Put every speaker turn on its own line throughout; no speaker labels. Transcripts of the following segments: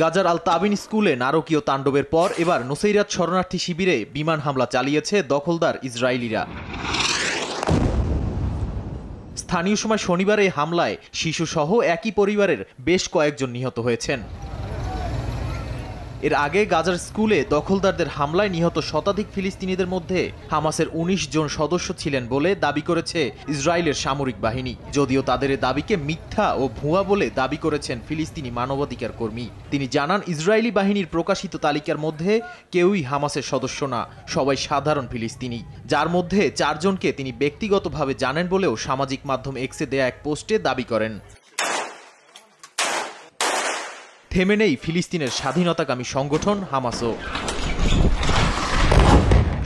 গাজার আল তাবিন স্কুলে নারকীয় তাণ্ডবের পর এবার নুসাইরাত শরণার্থী শিবিরে বিমান হামলা চালিয়েছে দখলদার ইসরায়েলিরা। স্থানীয় সময় শনিবার এই হামলায় শিশুসহ একই পরিবারের বেশ কয়েকজন নিহত হয়েছেন। এর আগে গাজার স্কুলে দখলদারদের হামলায় নিহত শতাধিক ফিলিস্তিনিদের মধ্যে হামাসের ১৯ জন সদস্য ছিলেন বলে দাবি করেছে ইসরায়েলের সামরিক বাহিনী, যদিও তাদের দাবিকে মিথ্যা ও ভুয়া বলে দাবি করেছেন ফিলিস্তিনি মানবাধিকার কর্মী। তিনি জানান, ইসরায়েলি বাহিনীর প্রকাশিত তালিকার মধ্যে কেউই হামাসের সদস্য না, সবাই সাধারণ ফিলিস্তিনি, যার মধ্যে ৪ জনকে তিনি ব্যক্তিগতভাবে জানেন বলেও সামাজিক মাধ্যম এক্সে দেয়া এক পোস্টে দাবি করেন। থেমে নেই ফিলিস্তিনের স্বাধীনতাকামী সংগঠন হামাসও।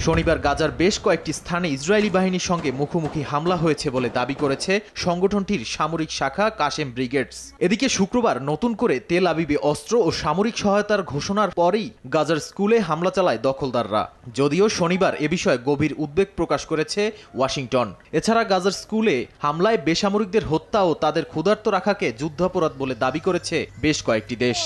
শনিবার গাজার বেশ কয়েকটি স্থানে ইসরায়েলি বাহিনীর সঙ্গে মুখোমুখি হামলা হয়েছে বলে দাবি করেছে সংগঠনটির সামরিক শাখা কাশেম ব্রিগেডস। এদিকে শুক্রবার নতুন করে তেল আবিবে অস্ত্র ও সামরিক সহায়তার ঘোষণার পরেই গাজার স্কুলে হামলা চালায় দখলদাররা, যদিও শনিবার এ বিষয়ে গভীর উদ্বেগ প্রকাশ করেছে ওয়াশিংটন। এছাড়া গাজার স্কুলে হামলায় বেসামরিকদের হত্যা ও তাদের ক্ষুধার্ত রাখাকে যুদ্ধাপরাধ বলে দাবি করেছে বেশ কয়েকটি দেশ।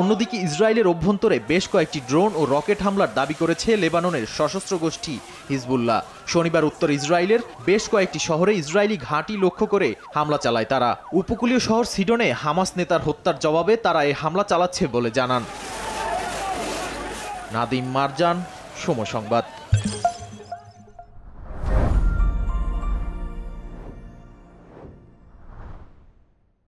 অন্যদিকে ইসরায়েলের অভ্যন্তরে বেশ কয়েকটি ড্রোন ও রকেট হামলার দাবি করেছে লেবাননের সশস্ত্র গোষ্ঠী হিজবুল্লাহ। শনিবার উত্তর ইসরায়েলের বেশ কয়েকটি শহরে ইসরায়েলি ঘাঁটি লক্ষ্য করে হামলা চালায় তারা। উপকূলীয় শহর সিডনে হামাস নেতার হত্যার জবাবে তারা এই হামলা চালাচ্ছে বলে জানান। নাদিম মারজান, সময় সংবাদ।